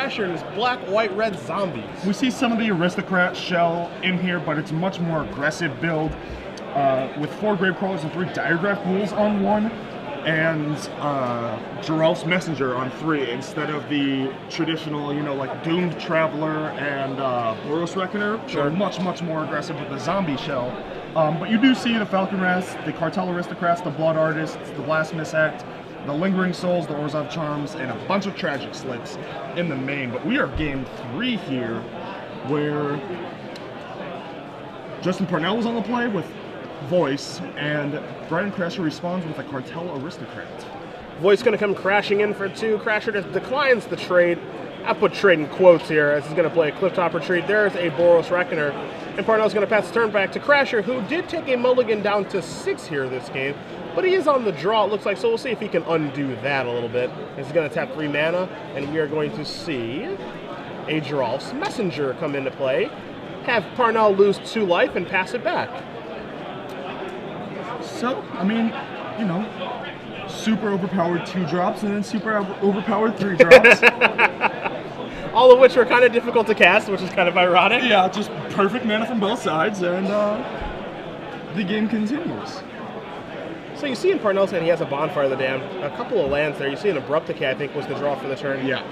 Krasher and his black, white, red zombies. We see some of the Aristocrat shell in here, but it's a much more aggressive build with 4 Grave Crawlers and 3 Diregraph Ghouls on 1, and Geralf's Messenger on 3 instead of the traditional, you know, like Doomed Traveler and Boros Reckoner. Sure. They're much more aggressive with the zombie shell. But you do see the Falcon Rats, the Cartel Aristocrats, the Blood Artists, the Blasphemous Act, the Lingering Souls, the Orzhov Charms, and a bunch of Tragic Slips in the main. But we are game 3 here, where Justin Parnell was on the play with Voice, and Brian Krasher responds with a Cartel Aristocrat. Voice going to come crashing in for 2. Krasher declines the trade. I put trade in quotes here, as he's going to play a Clifftop Retreat. There's a Boros Reckoner. And Parnell's going to pass the turn back to Krasher, who did take a mulligan down to 6 here this game. But he is on the draw, it looks like, so we'll see if he can undo that a little bit. He's going to tap 3 mana, and we are going to see a Geralf's Messenger come into play. Have Parnell lose 2 life and pass it back. So, I mean, you know, super overpowered 2 drops and then super overpowered 3 drops. All of which are kind of difficult to cast, which is kind of ironic. Yeah, just perfect mana from both sides, and the game continues. So you see in Parnell's hand, he has a Bonfire of the Damned, a couple of lands there. You see an Abrupt Decay, I think, was the draw for the turn. Yeah.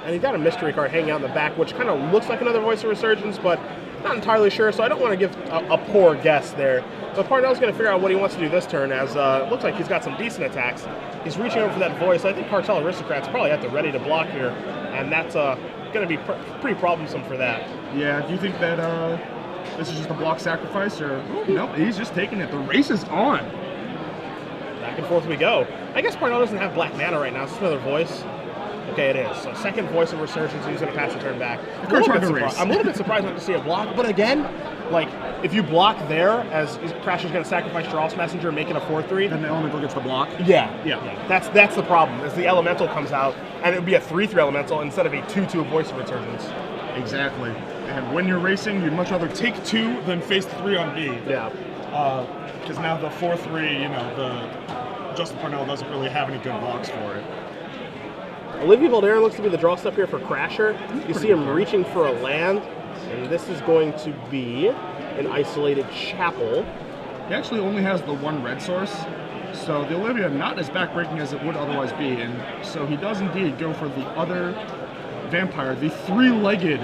And he's got a Mystery card hanging out in the back, which kind of looks like another Voice of Resurgence, but not entirely sure, so I don't want to give a poor guess there. But Parnell's going to figure out what he wants to do this turn, as it looks like he's got some decent attacks. He's reaching over for that Voice. I think Cartel Aristocrats probably at the ready to block here, and that's going to be pretty problemsome for that. Yeah, do you think that this is just a block sacrifice, or nope, he's just taking it. The race is on. Back and forth we go. I guess Parnell doesn't have black mana right now. It's just another Voice. Okay, it is. So second Voice of Resurgence, he's going to pass the turn back. I'm a little bit surprised not to see a block, but again, like, if you block there, as Krasher's going to sacrifice Geralf's Messenger, make it a 4/3. Then the Elemental gets the block? Yeah. That's the problem, is the Elemental comes out, and it would be a 3/3 Elemental instead of a 2/2 Voice of Resurgence. Exactly. And when you're racing, you'd much rather take 2 than face 3 on B. Yeah. Because now the 4/3, you know, the Justin Parnell doesn't really have any good blocks for it. Olivia Valderin looks to be the draw step here for Krasher. You see him reaching for a land, and this is going to be an Isolated Chapel. He actually only has the 1 red source, so the Olivia not as backbreaking as it would otherwise be, and so he does indeed go for the other vampire, the 3-legged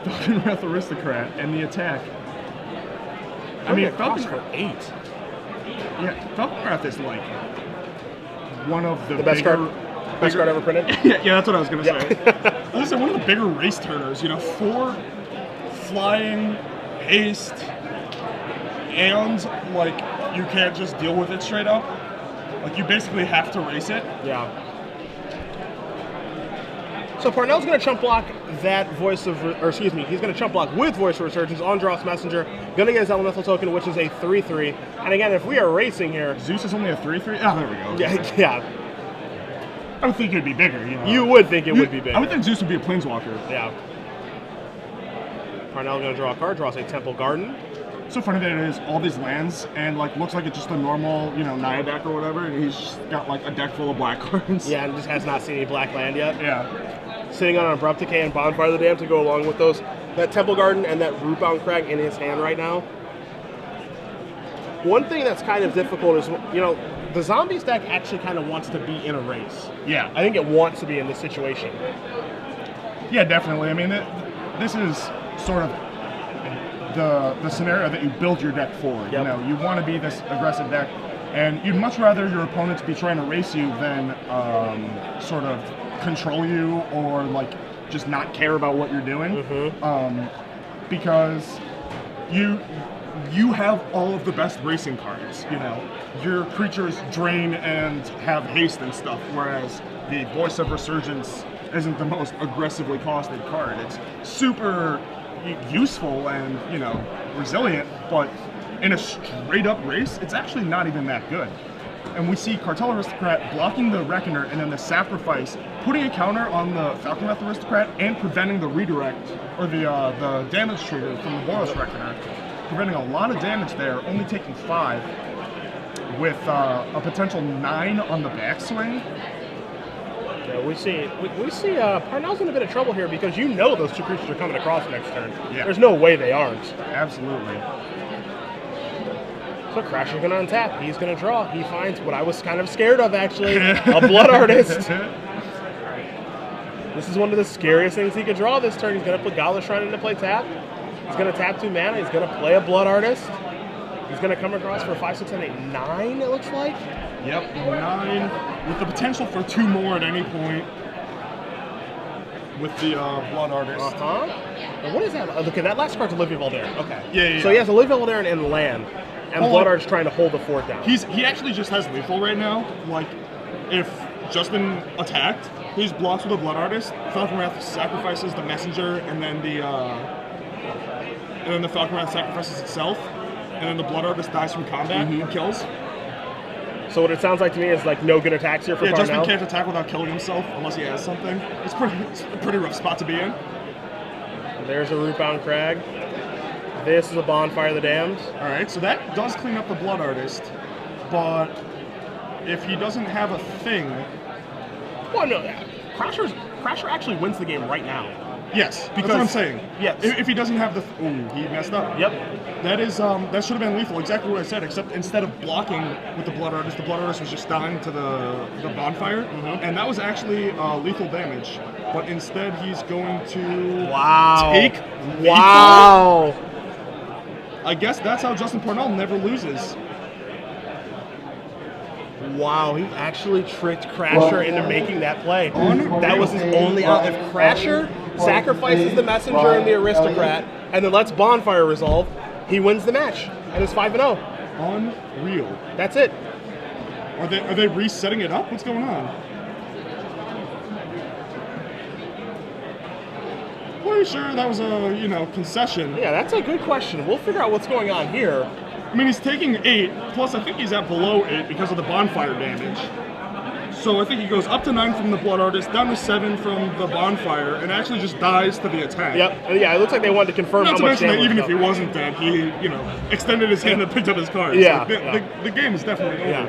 Falcon Wrath Aristocrat, and the attack. I mean, Falcon for 8. Yeah, Falcon Wrath is like one of the best bigger, card. Best card ever printed? yeah, that's what I was going to say. I was saying one of the bigger race turners, you know, 4 flying, haste, and, like, you can't just deal with it straight up. Like, you basically have to race it. Yeah. So Parnell's going to chump block that Voice of, he's going to chump block with Voice of Resurgence on Geralf's Messenger. Going to get his Elemental Token, which is a 3/3. And again, if we are racing here... Zeus is only a 3/3? Oh, there we go. Yeah. I would think it would be bigger, you know. You would think it would be bigger. I would think Zeus would be a Planeswalker. Yeah. Parnell going to draw a card, draws a Temple Garden. So funny that it is all these lands, and like looks like it's just a normal, you know, Naya deck or whatever, and he's just got like a deck full of black cards. Yeah, and just has not seen any black land yet. Yeah. Sitting on an Abrupt Decay and Bonfire of the Damned to go along with those. That Temple Garden and that Rootbound Crag in his hand right now. One thing that's kind of difficult is, you know, the Zombies deck actually kind of wants to be in a race. Yeah. I think it wants to be in this situation. Yeah, definitely. I mean, this is sort of the scenario that you build your deck for. Yep. You know, you want to be this aggressive deck, and you'd much rather your opponents be trying to race you than sort of control you or like just not care about what you're doing. Mm-hmm. Because you have all of the best racing cards, you know. Your creatures drain and have haste and stuff, whereas the Voice of Resurgence isn't the most aggressively costed card. It's super useful and, you know, resilient, but in a straight up race, it's actually not even that good. And we see Cartel Aristocrat blocking the Reckoner and then the Sacrifice, putting a counter on the Falcon Wrath Aristocrat and preventing the redirect, or the damage trigger from the Boros Reckoner. Preventing a lot of damage there, only taking 5, with a potential 9 on the backswing. Yeah, we see Parnell's in a bit of trouble here because you know those two creatures are coming across next turn. Yeah. There's no way they aren't. Absolutely. So Krasher's going to untap. He's going to draw. He finds what I was kind of scared of, actually, a Blood Artist. This is one of the scariest things he could draw this turn. He's going to put Goblin Shrine into play tap. He's going to tap 2 mana. He's going to play a Blood Artist. He's going to come across for 5, 6, 7, 8, 9, it looks like. Yep, 9, with the potential for 2 more at any point with the Blood Artist. Now, what is that? Oh, okay, that last card's Olivia Valdarin. Okay. Yeah. So he has Olivia Valdarin and land, and Blood Artist trying to hold the fort down. He actually just has lethal right now. Like, if Justin attacked, he just blocks with a Blood Artist. Falcon Wrath sacrifices the messenger, and then the Falcon Wrath sacrifices itself, and then the Blood Artist dies from combat and kills. So what it sounds like to me is like no good attacks here for Parnell. Justin can't attack without killing himself unless he has something. It's a pretty rough spot to be in. There's a Rootbound Crag. This is a Bonfire of the Damned. All right, so that does clean up the Blood Artist, but if he doesn't have a thing... Well, no, Krasher actually wins the game right now. Yes, because, that's what I'm saying. Yes. If he doesn't have the... he messed up. Yep. That is, that should have been lethal, exactly what I said, except instead of blocking with the Blood Artist was just dying to the Bonfire, and that was actually lethal damage. But instead, he's going to take lethal. Wow! I guess that's how Justin Parnell never loses. Wow, he actually tricked Krasher into making that play. That was his only out. If Krasher sacrifices the Messenger and the Aristocrat, and then lets Bonfire resolve, he wins the match, and it's 5-0. Unreal. That's it. Are they resetting it up? What's going on? Pretty sure that was a concession. Yeah, that's a good question. We'll figure out what's going on here. I mean, he's taking 8, plus I think he's at below 8 because of the Bonfire damage. So I think he goes up to 9 from the Blood Artist, down to 7 from the Bonfire, and actually just dies to the attack. Yep. Yeah, it looks like they wanted to confirm how much damage. Not to mention that even if he wasn't dead, he, extended his hand and picked up his cards. Yeah. Like, the game is definitely over. Yeah.